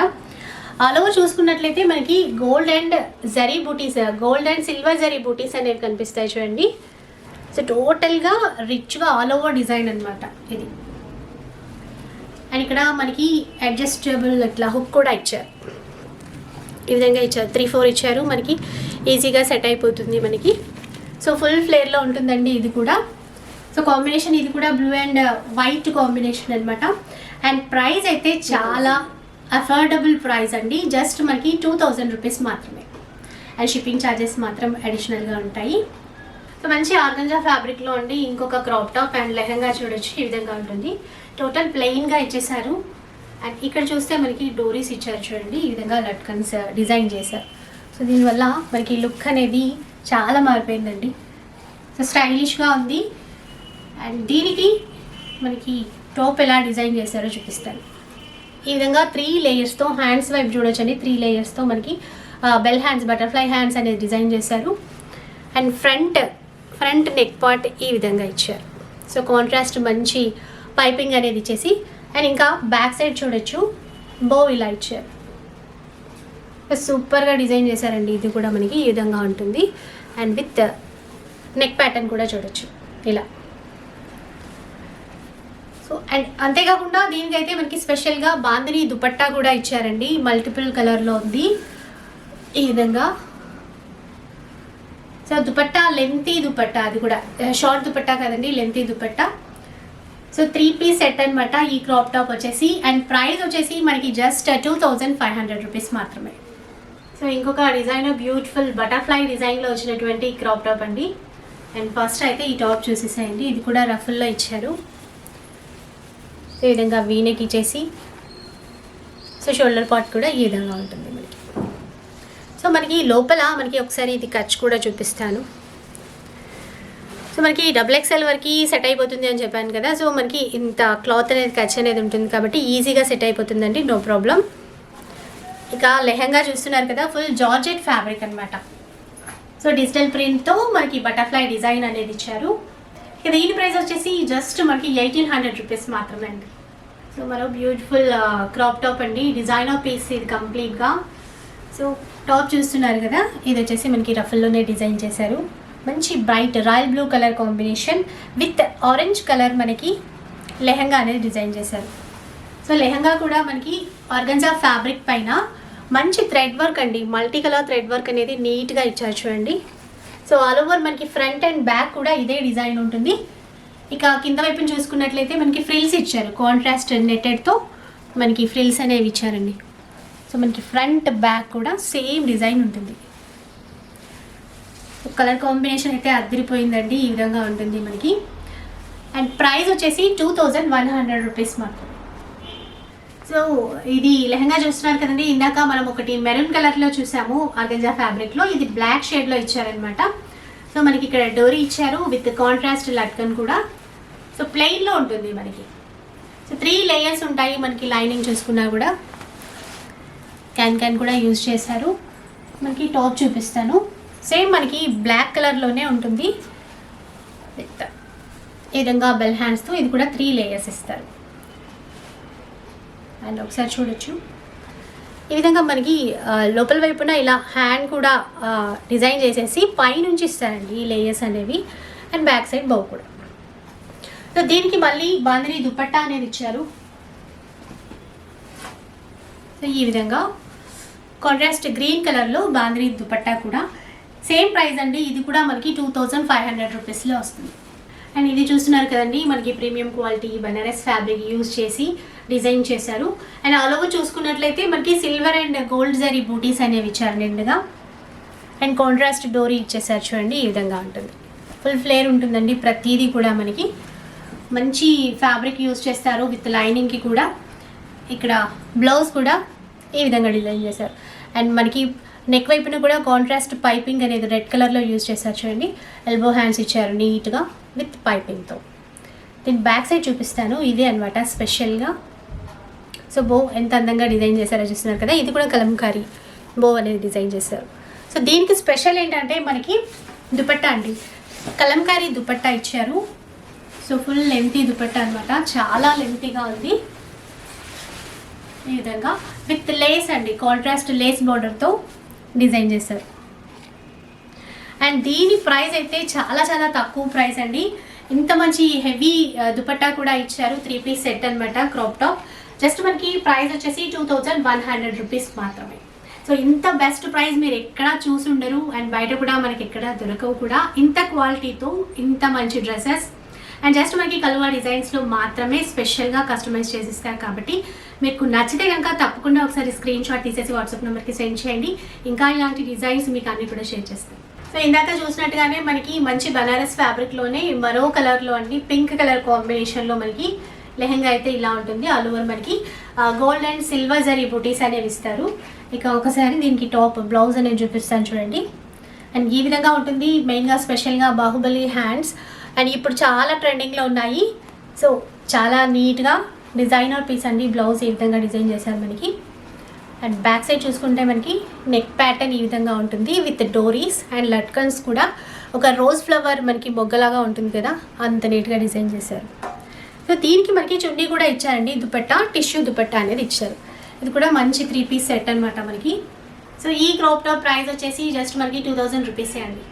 ఆల్ ఓవర్ చూసుకున్నట్లయితే మనకి గోల్డ్ అండ్ జరీ బూటీస్, గోల్డ్ అండ్ సిల్వర్ జరీ బూటీస్ అనేవి కనిపిస్తాయి చూడండి. సో టోటల్గా రిచ్గా ఆల్ ఓవర్ డిజైన్ అనమాట ఇది. అండ్ ఇక్కడ మనకి అడ్జస్టబుల్ ఇట్లా హుక్ కూడా ఇచ్చారు, ఈ విధంగా ఇచ్చారు. 3-4 ఇచ్చారు, మనకి ఈజీగా సెట్ అయిపోతుంది మనకి. సో ఫుల్ ఫ్లేర్లో ఉంటుందండి ఇది కూడా. సో కాంబినేషన్ ఇది కూడా బ్లూ అండ్ వైట్ కాంబినేషన్ అనమాట. అండ్ ప్రైస్ అయితే చాలా అఫోర్డబుల్ ప్రైస్ అండి, జస్ట్ మనకి 2000 రూపీస్ మాత్రమే. అండ్ షిప్పింగ్ ఛార్జెస్ మాత్రం అడిషనల్గా ఉంటాయి. సో మంచి ఆర్గంజా ఫ్యాబ్రిక్లో అండి ఇంకొక క్రాప్ టాప్ అండ్ లెహంగా చూడొచ్చు, ఈ విధంగా ఉంటుంది. టోటల్ ప్లెయిన్గా ఇచ్చేసారు. అండ్ ఇక్కడ చూస్తే మనకి డోరీస్ ఇచ్చారు చూడండి, ఈ విధంగా లట్కన్స్ డిజైన్ చేశారు. సో దీనివల్ల మనకి లుక్ అనేది చాలా మారిపోయిందండి. సో స్టైలిష్గా ఉంది. అండ్ దీనికి మనకి టాప్ ఎలా డిజైన్ చేశారో చూపిస్తాను. ఈ విధంగా 3 లేయర్స్తో హ్యాండ్స్ వైపు చూడొచ్చండి. 3 లేయర్స్తో మనకి బెల్ హ్యాండ్స్, బటర్ఫ్లై హ్యాండ్స్ అనేది డిజైన్ చేశారు. అండ్ ఫ్రంట్ నెక్ పార్ట్ ఈ విధంగా ఇచ్చారు. సో కాంట్రాస్ట్ మంచి పైపింగ్ అనేది ఇచ్చేసి, అండ్ ఇంకా బ్యాక్ సైడ్ చూడొచ్చు బో ఇలా ఇచ్చారు. సూపర్గా డిజైన్ చేశారండి. ఇది కూడా మనకి ఈ విధంగా ఉంటుంది. అండ్ విత్ నెక్ ప్యాటర్న్ కూడా చూడొచ్చు ఇలా. సో అండ్ అంతేకాకుండా దీనికైతే మనకి స్పెషల్గా బాందిని దుపట్టా కూడా ఇచ్చారండి, మల్టిపుల్ కలర్లో ఉంది ఈ విధంగా. సో దుపట్టా లెంతీ దుపట్టా, అది కూడా షార్ట్ దుపట్టా కదండి, lengthy dupatta. So 3 piece set అనమాట ఈ క్రాప్ టాప్ వచ్చేసి. అండ్ ప్రైస్ వచ్చేసి మనకి జస్ట్ 2500 రూపీస్ మాత్రమే. సో ఇంకొక డిజైన్ బ్యూటిఫుల్ బటర్ఫ్లై డిజైన్లో వచ్చినటువంటి క్రాప్ టాప్ అండి. అండ్ ఫస్ట్ అయితే ఈ టాప్ చూసేసేయండి, ఇది కూడా రఫుల్లో ఇచ్చారు. సో ఈ విధంగా వీనెక్ ఇచ్చేసి, సో షోల్డర్ పార్ట్ కూడా ఈ విధంగా ఉంటుంది మనకి. సో మనకి లోపల మనకి ఒకసారి ఇది కచ్ కూడా చూపిస్తాను. సో మనకి XXL వరకు సెట్ అయిపోతుంది అని చెప్పాను కదా. సో మనకి ఇంత క్లాత్ అనేది కచ్ అనేది ఉంటుంది కాబట్టి ఈజీగా సెట్ అయిపోతుందండి, నో ప్రాబ్లం. ఇక లెహంగా చూస్తున్నారు కదా, ఫుల్ జార్జెట్ ఫ్యాబ్రిక్ అనమాట. సో డిజిటల్ ప్రింట్తో మనకి బటర్ఫ్లై డిజైన్ అనేది ఇచ్చారు. ఇక దీని ప్రైస్ వచ్చేసి జస్ట్ మనకి 1800 రూపీస్ మాత్రమే అండి. సో మరో బ్యూటిఫుల్ క్రాప్ టాప్ అండి, డిజైనర్ పీస్ ఇది కంప్లీట్గా. సో టాప్ చూస్తున్నారు కదా, ఇది వచ్చేసి మనకి రఫల్లోనే డిజైన్ చేశారు. మంచి bright royal blue colour combination with orange colour మనకి లెహంగా అనేది డిజైన్ చేశారు. సో లెహంగా కూడా మనకి ఆర్గంజా ఫ్యాబ్రిక్ పైన మంచి థ్రెడ్ వర్క్ అండి, మల్టీ కలర్ థ్రెడ్ వర్క్ అనేది నీట్గా ఇచ్చారు చూడండి. సో ఆల్ ఓవర్ మనకి ఫ్రంట్ అండ్ బ్యాక్ కూడా ఇదే డిజైన్ ఉంటుంది. ఇక కింద వైపున చూసుకున్నట్లయితే మనకి ఫ్రిల్స్ ఇచ్చారు, కాంట్రాస్ట్ నెట్టెడ్తో మనకి ఫ్రిల్స్ అనేవి ఇచ్చారండి. సో మనకి ఫ్రంట్ బ్యాక్ కూడా సేమ్ డిజైన్ ఉంటుంది. కలర్ కాంబినేషన్ అయితే అదిరిపోయిందండి, ఈ విధంగా ఉంటుంది మనకి. అండ్ ప్రైస్ వచ్చేసి 2100 రూపీస్ మాత్రం. సో ఇది లెహంగా చూస్తున్నారు కదండి, ఇందాక మనం ఒకటి మెరూన్ కలర్లో చూసాము ఆర్గంజా ఫ్యాబ్రిక్లో, ఇది బ్లాక్ షేడ్లో ఇచ్చారనమాట. సో మనకి ఇక్కడ డోరీ ఇచ్చారు విత్ కాంట్రాస్ట్ లట్కన్ కూడా. సో ప్లెయిన్లో ఉంటుంది మనకి. సో 3 లేయర్స్ ఉంటాయి మనకి, లైనింగ్ చూసుకున్నా కూడా క్యాన్ కూడా యూజ్ చేశారు. మనకి టాప్ చూపిస్తాను, సేమ్ మనకి బ్లాక్ కలర్లోనే ఉంటుంది విత్ ఈ విధంగా బెల్ హ్యాండ్స్తో. ఇది కూడా 3 లేయర్స్ ఇస్తారు. అండ్ ఒకసారి చూడొచ్చు ఈ విధంగా మనకి లోపల వైపున ఇలా హ్యాండ్ కూడా డిజైన్ చేసేసి పైనుంచి ఇస్తారండి ఈ లేయర్స్ అనేవి. అండ్ బ్యాక్ సైడ్ బౌ కూడా. సో దీనికి మళ్ళీ బాందిని దుపట్టా అనేది ఇచ్చారు. సో ఈ విధంగా కాంట్రాస్ట్ గ్రీన్ కలర్లో బాందిని దుపట్టా కూడా సేమ్ ప్రైస్ అండి, ఇది కూడా మనకి 2500 రూపీస్లో వస్తుంది. అండ్ ఇది చూస్తున్నారు కదండి, మనకి premium quality Banaras fabric use చేసి డిజైన్ చేశారు. అండ్ ఆల్ ఓవర్ చూసుకున్నట్లయితే మనకి సిల్వర్ అండ్ గోల్డ్ జరీ బూటీస్ అనేవి ఇచ్చారు నిండుగా. అండ్ కాంట్రాస్ట్ డోరీ ఇచ్చేసారు చూడండి, ఈ విధంగా ఉంటుంది. ఫుల్ ఫ్లేర్ ఉంటుందండి ప్రతిదీ కూడా మనకి. మంచి ఫ్యాబ్రిక్ యూజ్ చేస్తారు విత్ లైనింగ్కి కూడా. ఇక్కడ బ్లౌజ్ కూడా ఈ విధంగా డిజైన్ చేశారు. అండ్ మనకి నెక్ వైపున కూడా కాంట్రాస్ట్ పైపింగ్ అనేది రెడ్ కలర్లో యూజ్ చేశారు చూడండి. ఎల్బో హ్యాండ్స్ ఇచ్చారు నీట్గా విత్ పైపింగ్తో. దీని బ్యాక్ సైడ్ చూపిస్తాను, ఇదే అనమాట స్పెషల్గా. సో బో ఎంత అందంగా డిజైన్ చేశారో చూస్తున్నారు కదా, ఇది కూడా కలంకారీ బో అనేది డిజైన్ చేశారు. సో దీనికి స్పెషల్ ఏంటంటే మనకి దుపట్టా అండి, కలంకారీ దుపట్టా ఇచ్చారు. సో ఫుల్ లెంతీ దుపట్టా అనమాట, చాలా లెంతీగా ఉంది. ఈ విధంగా విత్ లేస్ అండి, కాంట్రాస్ట్ లేస్ బార్డర్తో డిజైన్ చేశారు. అండ్ దీని ప్రైస్ అయితే చాలా చాలా తక్కువ ప్రైస్ అండి. ఇంత మంచి హెవీ దుపట్టా కూడా ఇచ్చారు. 3 పీస్ సెట్ అనమాట క్రాప్ టాప్. జస్ట్ మనకి ప్రైస్ వచ్చేసి 2100 రూపీస్ మాత్రమే. సో ఇంత బెస్ట్ ప్రైస్ మీరు ఎక్కడా చూసి ఉండరు అండ్ బయట కూడా మనకి ఎక్కడ దొరకవు కూడా. ఇంత క్వాలిటీతో ఇంత మంచి డ్రెస్సెస్ అండ్ జస్ట్ మనకి కలువా డిజైన్స్లో మాత్రమే స్పెషల్గా కస్టమైజ్ చేసిస్తారు. కాబట్టి మీకు నచ్చితే కనుక తప్పకుండా ఒకసారి స్క్రీన్ షాట్ తీసేసి వాట్సాప్ నెంబర్కి సెండ్ చేయండి. ఇంకా ఇలాంటి డిజైన్స్ మీకు అన్ని కూడా షేర్ చేస్తాను. సో ఇందాక చూసినట్టుగానే మనకి మంచి బనారస్ ఫ్యాబ్రిక్లోనే మరో కలర్లో అండి పింక్ కలర్ కాంబినేషన్లో మనకి లెహంగా అయితే ఇలా ఉంటుంది. ఆల్ ఓవర్ మనకి గోల్డ్ అండ్ సిల్వర్ జరీ బుటీస్ అనేవి ఇస్తారు. ఇక ఒకసారి దీనికి టాప్ బ్లౌజ్ అనేది చూపిస్తాను చూడండి. అండ్ ఈ విధంగా ఉంటుంది. మెయిన్గా స్పెషల్గా బాహుబలి హ్యాండ్స్ అండ్ ఇప్పుడు చాలా ట్రెండింగ్లో ఉన్నాయి. సో చాలా నీట్గా డిజైనర్ పీస్ అండి. బ్లౌజ్ ఈ విధంగా డిజైన్ చేశారు మనకి. అండ్ బ్యాక్ సైడ్ చూసుకుంటే మనకి నెక్ ప్యాటర్న్ ఈ విధంగా ఉంటుంది విత్ డోరీస్ అండ్ లట్కన్స్ కూడా ఒక రోజ్ ఫ్లవర్ మనకి మొగ్గలాగా ఉంటుంది కదా, అంత నీట్గా డిజైన్ చేశారు. సో దీనికి మనకి చున్నీ కూడా ఇచ్చారండి. దుపట్టా టిష్యూ దుపట్టా అనేది ఇచ్చారు. ఇది కూడా మంచి 3 పీస్ సెట్ అనమాట మనకి. సో ఈ క్రాప్ టాప్ ప్రైస్ వచ్చేసి జస్ట్ మనకి 2000 రూపీసే అండి.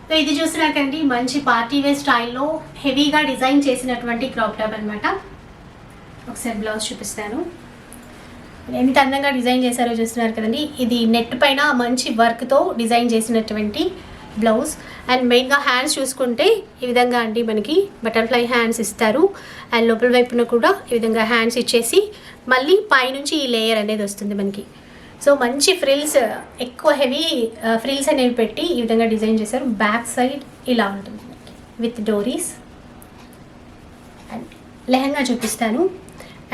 సో ఇది చూసినాకండి మంచి పార్టీ వేర్ స్టైల్లో హెవీగా డిజైన్ చేసినటువంటి క్రాప్ టాప్ అనమాట. ఒకసారి బ్లౌజ్ చూపిస్తాను. ఎంత అందంగా డిజైన్ చేశారో చూస్తున్నారు కదండి. ఇది నెట్ పైన మంచి వర్క్తో డిజైన్ చేసినటువంటి బ్లౌజ్. అండ్ మెయిన్గా హ్యాండ్స్ చూసుకుంటే ఈ విధంగా అండి మనకి బటర్ఫ్లై హ్యాండ్స్ ఇస్తారు. అండ్ లోపల వైపున కూడా ఈ విధంగా హ్యాండ్స్ ఇచ్చేసి మళ్ళీ పైనుంచి ఈ లేయర్ అనేది వస్తుంది మనకి. సో మంచి ఫ్రిల్స్, ఎక్కువ హెవీ ఫ్రిల్స్ అనేవి పెట్టి ఈ విధంగా డిజైన్ చేశారు. బ్యాక్ సైడ్ ఇలా ఉంటుంది మనకి విత్ డోరీస్. అండ్ లెహంగా చూపిస్తాను.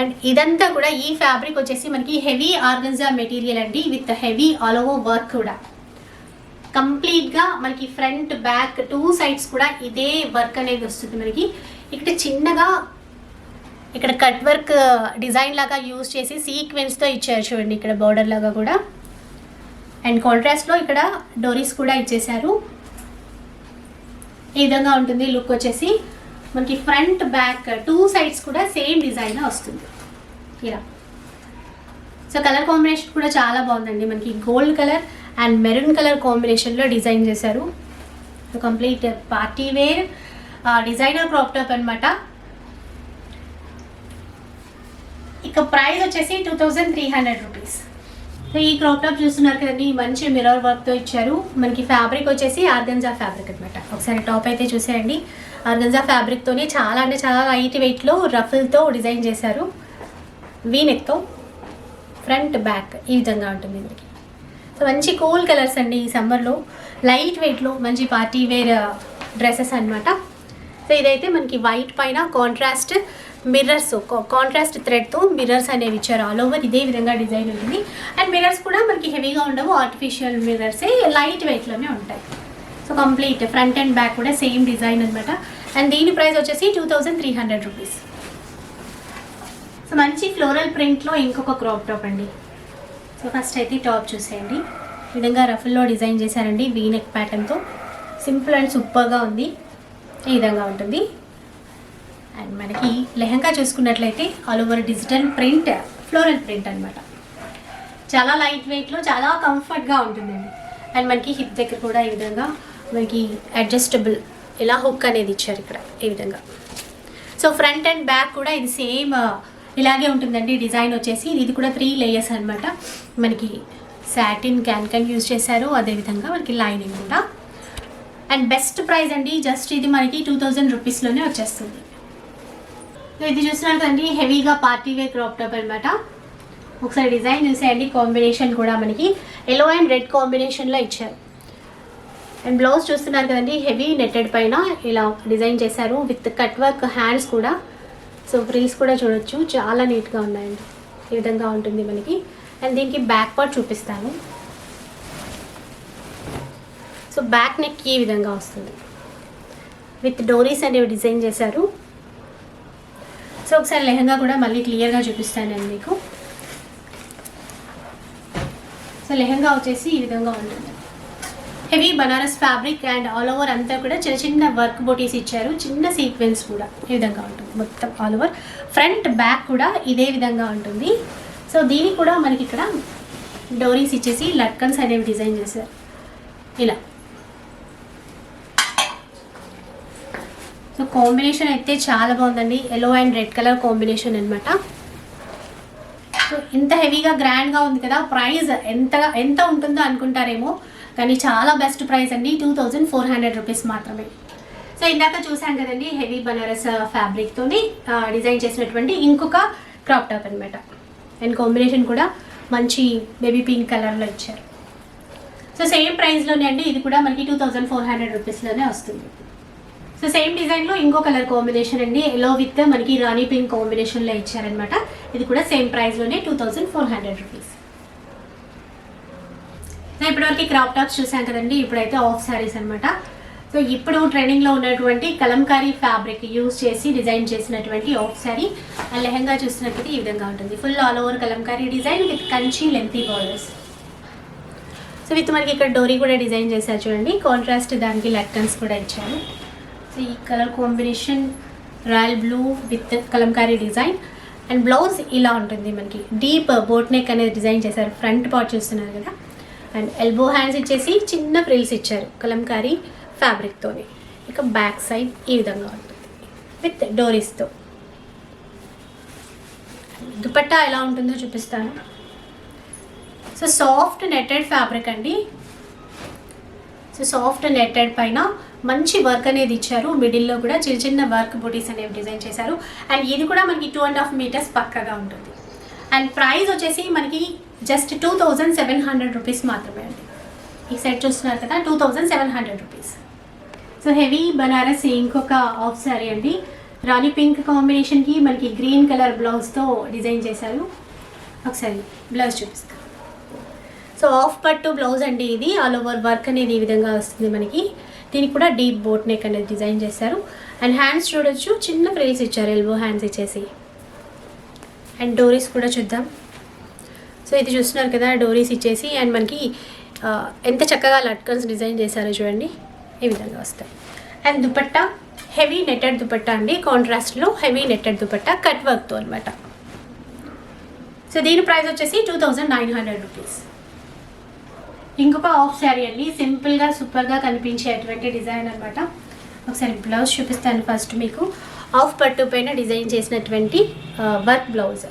అండ్ ఇదంతా కూడా ఈ ఫ్యాబ్రిక్ వచ్చేసి మనకి హెవీ ఆర్గన్జా మెటీరియల్ అండి with heavy all over work కూడా. కంప్లీట్గా మనకి ఫ్రంట్ బ్యాక్ 2 సైడ్స్ కూడా ఇదే వర్క్ అనేది వస్తుంది మనకి. ఇక్కడ చిన్నగా ఇక్కడ కట్ వర్క్ డిజైన్ లాగా యూజ్ చేసి సీక్వెన్స్తో ఇచ్చారు చూడండి, ఇక్కడ బార్డర్ లాగా కూడా. అండ్ కాంట్రాస్ట్లో ఇక్కడ డోరీస్ కూడా ఇచ్చేసారు. ఈ విధంగా ఉంటుంది లుక్ వచ్చేసి మనకి. ఫ్రంట్ బ్యాక్ 2 సైడ్స్ కూడా సేమ్ డిజైన్ వస్తుంది ఇలా. సో కలర్ కాంబినేషన్ కూడా చాలా బాగుందండి. మనకి gold colour and maroon colour కాంబినేషన్లో డిజైన్ చేశారు. So complete party wear designer crop top అనమాట. ఇక ప్రైస్ వచ్చేసి 2300 రూపీస్. సో ఈ క్రాప్ టాప్ చూస్తున్నారు కదండి, మంచి మిర్రర్ వర్క్తో ఇచ్చారు. మనకి ఫ్యాబ్రిక్ వచ్చేసి ఆర్గన్జా ఫ్యాబ్రిక్ అనమాట. ఒకసారి టాప్ అయితే చూసేయండి. ఆర్గన్జా ఫ్యాబ్రిక్తోనే చాలా అంటే చాలా లైట్ వెయిట్లో రఫుల్తో డిజైన్ చేశారు. వీనెక్తో ఫ్రంట్ బ్యాక్ ఈ విధంగా ఉంటుంది మనకి. సో మంచి కూల్ కలర్స్ అండి ఈ సమ్మర్లో, లైట్ వెయిట్లో మంచి పార్టీ వేర్ డ్రెస్సెస్ అనమాట. సో ఇదైతే మనకి వైట్ పైన కాంట్రాస్ట్ మిర్రర్స్, కాంట్రాస్ట్ థ్రెడ్తో మిర్రర్స్ అనేవి ఇచ్చారు. ఆల్ ఓవర్ ఇదే విధంగా డిజైన్ ఉంటుంది. అండ్ మిర్రర్స్ కూడా మనకి హెవీగా ఉండవు, ఆర్టిఫిషియల్ మిర్రర్సే లైట్ వెయిట్లోనే ఉంటాయి. So complete front and back కూడా సేమ్ డిజైన్ అనమాట. అండ్ దీని ప్రైస్ వచ్చేసి 2300 రూపీస్. సో మంచి ఫ్లోరల్ ప్రింట్లో ఇంకొక క్రాప్ టాప్ అండి. సో ఫస్ట్ అయితే టాప్ చూసేయండి. ఈ విధంగా రఫుల్లో డిజైన్ చేశారండి వీనెక్ ప్యాటర్న్తో. సింపుల్ అండ్ సూపర్గా ఉంది. ఈ విధంగా ఉంటుంది. అండ్ మనకి లెహంగా చూసుకున్నట్లయితే all over digital print, floral print అనమాట. చాలా లైట్ వెయిట్లో చాలా కంఫర్ట్గా ఉంటుందండి. అండ్ మనకి హిప్ దగ్గర కూడా ఈ విధంగా మనకి అడ్జస్టబుల్ ఇలా హుక్ అనేది ఇచ్చారు ఇక్కడ ఈ విధంగా. సో ఫ్రంట్ అండ్ బ్యాక్ కూడా ఇది సేమ్ ఇలాగే ఉంటుందండి డిజైన్ వచ్చేసి. ఇది కూడా 3 లేయర్స్ అనమాట. మనకి సాటిన్ క్యాన్ యూజ్ చేశారు, అదేవిధంగా మనకి లైనింగ్ కూడా. అండ్ బెస్ట్ ప్రైస్ అండి, జస్ట్ ఇది మనకి 2000 రూపీస్లోనే వచ్చేస్తుంది. ఇది చూసినారు కదండి హెవీగా పార్టీ వేర్ క్రాప్ టాప్ అనమాట. ఒకసారి డిజైన్ చూసేయండి. కాంబినేషన్ కూడా మనకి ఎల్లో అండ్ రెడ్ కాంబినేషన్లో ఇచ్చారు. అండ్ బ్లౌజ్ చూస్తున్నారు కదండి హెవీ నెట్టెడ్ పైన ఇలా డిజైన్ చేశారు విత్ కట్ వర్క్ హ్యాండ్స్ కూడా. సో ఫ్రిల్స్ కూడా చూడొచ్చు, చాలా నీట్గా ఉన్నాయండి. ఈ విధంగా ఉంటుంది మనకి. అండ్ దీనికి బ్యాక్ పార్ట్ చూపిస్తాను. సో బ్యాక్ నెక్ ఈ విధంగా వస్తుంది విత్ డోరీస్ అనేవి డిజైన్ చేశారు. సో ఒకసారి లెహంగా కూడా మళ్ళీ క్లియర్గా చూపిస్తాను నేను మీకు. సో లెహంగా వచ్చేసి ఈ విధంగా ఉంటుంది. Heavy Banaras fabric and all over అంతా కూడా చిన్న చిన్న వర్క్ బోటీస్ ఇచ్చారు, చిన్న సీక్వెన్స్ కూడా ఈ విధంగా ఉంటుంది మొత్తం ఆల్ ఓవర్. ఫ్రంట్ బ్యాక్ కూడా ఇదే విధంగా ఉంటుంది. సో దీనికి కూడా మనకి ఇక్కడ డోరీస్ ఇచ్చేసి లట్కన్స్ అనేవి డిజైన్ చేశారు ఇలా. సో కాంబినేషన్ అయితే చాలా బాగుందండి. Yellow and red colour combination అనమాట. సో ఇంత హెవీగా గ్రాండ్గా ఉంది కదా, ప్రైస్ ఎంత ఉంటుందో అనుకుంటారేమో, కానీ చాలా బెస్ట్ ప్రైస్ అండి. 2400 రూపీస్ మాత్రమే. సో ఇందాక చూసాం కదండి హెవీ బనారస్ ఫ్యాబ్రిక్తోని డిజైన్ చేసినటువంటి ఇంకొక క్రాప్ టాప్ అనమాట. అండ్ కాంబినేషన్ కూడా మంచి బేబీ పింక్ కలర్లో ఇచ్చారు. సో సేమ్ ప్రైస్లోనే అండి, ఇది కూడా మనకి 2400 రూపీస్లోనే వస్తుంది. సో సేమ్ డిజైన్లో ఇంకో కలర్ కాంబినేషన్ అండి, ఎల్లో విత్ మనకి రాణి పింక్ కాంబినేషన్లో ఇచ్చారనమాట. ఇది కూడా సేమ్ ప్రైస్లోనే 2400 రూపీస్. సో ఇప్పటివరకు క్రాప్ టాప్స్ చూసాం కదండి, ఇప్పుడైతే ఆఫ్ శారీస్ అనమాట. సో ఇప్పుడు ట్రెండింగ్లో ఉన్నటువంటి కలంకారీ ఫ్యాబ్రిక్ యూజ్ చేసి డిజైన్ చేసినటువంటి ఆఫ్ శారీ ఆ లెహంగా చూసినట్లయితే ఈ విధంగా ఉంటుంది. Full all over Kalamkari design with Kanchi lengthy borders. So with మనకి ఇక్కడ డోరీ కూడా డిజైన్ చేశారు చూడండి, కాంట్రాస్ట్ దానికి లెక్కన్స్ కూడా ఇచ్చారు. సో ఈ colour combination royal blue with Kalamkari design. And blouse ఇలా ఉంటుంది మనకి, డీప్ బోట్ నెక్ అనేది డిజైన్ చేశారు. ఫ్రంట్ పార్ట్ చూస్తున్నారు కదా. అండ్ ఎల్బో హ్యాండ్స్ ఇచ్చేసి చిన్న ఫ్రిల్స్ ఇచ్చారు కలంకారీ ఫ్యాబ్రిక్తోని. ఇక బ్యాక్ సైడ్ ఈ విధంగా ఉంటుంది విత్ డోరీస్తో. దుపట్టా ఎలా ఉంటుందో చూపిస్తాను. సో సాఫ్ట్ నెట్టెడ్ ఫ్యాబ్రిక్ అండి. సో సాఫ్ట్ నెట్టెడ్ పైన మంచి వర్క్ అనేది ఇచ్చారు. మిడిల్లో కూడా చిన్న చిన్న వర్క్ బూటీస్ అనేవి డిజైన్ చేశారు. అండ్ ఇది కూడా మనకి 2.5 మీటర్స్ పక్కగా ఉంటుంది. అండ్ ప్రైస్ వచ్చేసి మనకి జస్ట్ 2700 రూపీస్ మాత్రమే అండి. ఈ సెట్ చూస్తున్నారు కదా, 2700 రూపీస్. సో హెవీ బనారస్ ఇంకొక ఆఫ్ శారీ అండి. రాణి పింక్ కాంబినేషన్కి మనకి గ్రీన్ కలర్ బ్లౌజ్తో డిజైన్ చేశారు. ఒకసారి బ్లౌజ్ చూపిస్తాను. సో ఆఫ్ పట్టు బ్లౌజ్ అండి ఇది. ఆల్ ఓవర్ వర్క్ అనేది ఈ విధంగా వస్తుంది మనకి. దీనికి కూడా డీప్ బోట్ నెక్ అనేది డిజైన్ చేశారు. అండ్ హ్యాండ్స్ చూడొచ్చు, చిన్న ఫ్రిల్స్ ఇచ్చారు ఎల్బో హ్యాండ్స్ ఇచ్చేసి. అండ్ డోరీస్ కూడా చూద్దాం. సో ఇది చూస్తున్నారు కదా, డోరీస్ ఇచ్చేసి అండ్ మనకి ఎంత చక్కగా లట్కన్స్ డిజైన్ చేశారో చూడండి, ఈ విధంగా వస్తాయి. And dupatta heavy netted dupatta అండి, కాంట్రాస్ట్లో హెవీ నెట్టెడ్ దుపట్టా కట్ వర్క్తో అనమాట. సో దీని ప్రైస్ వచ్చేసి 2900 రూపీస్. ఇంకొక ఆఫ్ శారీ అండి, సింపుల్గా సూపర్గా కనిపించేటువంటి డిజైన్ అనమాట. ఒకసారి బ్లౌజ్ చూపిస్తాను ఫస్ట్ మీకు. ఆఫ్ పట్టు పైన డిజైన్ చేసినటువంటి వర్క్ బ్లౌజ్.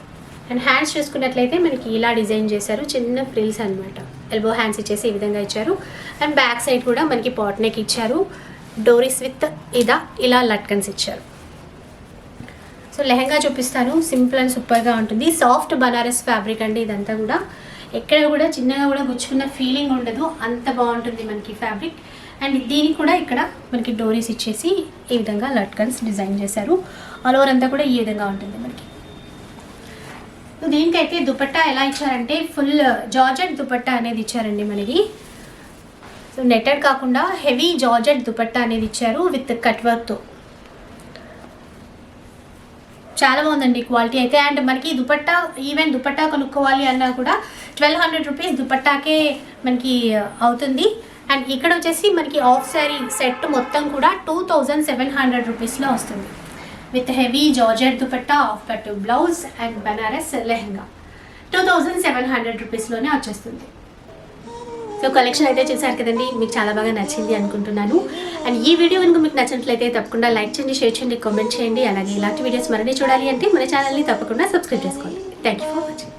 అండ్ హ్యాండ్స్ చూసుకున్నట్లయితే మనకి ఇలా డిజైన్ చేశారు, చిన్న ఫ్రిల్స్ అనమాట. ఎల్బో హ్యాండ్స్ ఇచ్చేసి ఈ విధంగా ఇచ్చారు. అండ్ బ్యాక్ సైడ్ కూడా మనకి పాట్ నెక్ ఇచ్చారు. డోరీస్ విత్ ఇలా లట్కన్స్ ఇచ్చారు. సో లెహంగా చూపిస్తాను, సింపుల్ అండ్ సూపర్గా ఉంటుంది. సాఫ్ట్ బనారస్ ఫ్యాబ్రిక్ అండి ఇదంతా కూడా. ఎక్కడ కూడా చిన్నగా కూడా గుచ్చుకున్న ఫీలింగ్ ఉండదు, అంత బాగుంటుంది మనకి ఫ్యాబ్రిక్. అండ్ దీనికి కూడా ఇక్కడ మనకి డోరీస్ ఇచ్చేసి ఈ విధంగా లట్కన్స్ డిజైన్ చేశారు. ఆల్ ఓవర్ అంతా కూడా ఈ విధంగా ఉంటుంది మనకి. దీనికైతే దుపట్టా ఎలా ఇచ్చారంటే ఫుల్ జార్జెట్ దుపట్టా అనేది ఇచ్చారండి మనకి. సో నెట్టెడ్ కాకుండా హెవీ జార్జెట్ దుపట్టా అనేది ఇచ్చారు విత్ కట్ వర్క్తో. చాలా బాగుందండి క్వాలిటీ అయితే. అండ్ మనకి దుపట్టా, ఈవెన్ దుపట్టా కొనుక్కోవాలి అన్నా కూడా 1200 రూపీస్ దుపట్టాకే మనకి అవుతుంది. అండ్ ఇక్కడ వచ్చేసి మనకి ఆఫ్ శారీ సెట్ మొత్తం కూడా 2700 రూపీస్లో వస్తుంది with heavy georgette dupatta, of పట్టు బ్లౌజ్ అండ్ బనారస్ లెహంగా 2700 రూపీస్లోనే వచ్చేస్తుంది. సో కలెక్షన్ అయితే చూసారు కదండి, మీకు చాలా బాగా నచ్చింది అనుకుంటున్నాను. అండ్ ఈ వీడియో కనుక మీకు నచ్చినట్లయితే తప్పకుండా లైక్ చేయండి, షేర్ చేయండి, కామెంట్ చేయండి. అలాగే ఇలాంటి వీడియోస్ మరిన్ని చూడాలి అంటే మన ఛానల్ని తప్పకుండా సబ్స్క్రైబ్ చేసుకోండి. Thank you for watching.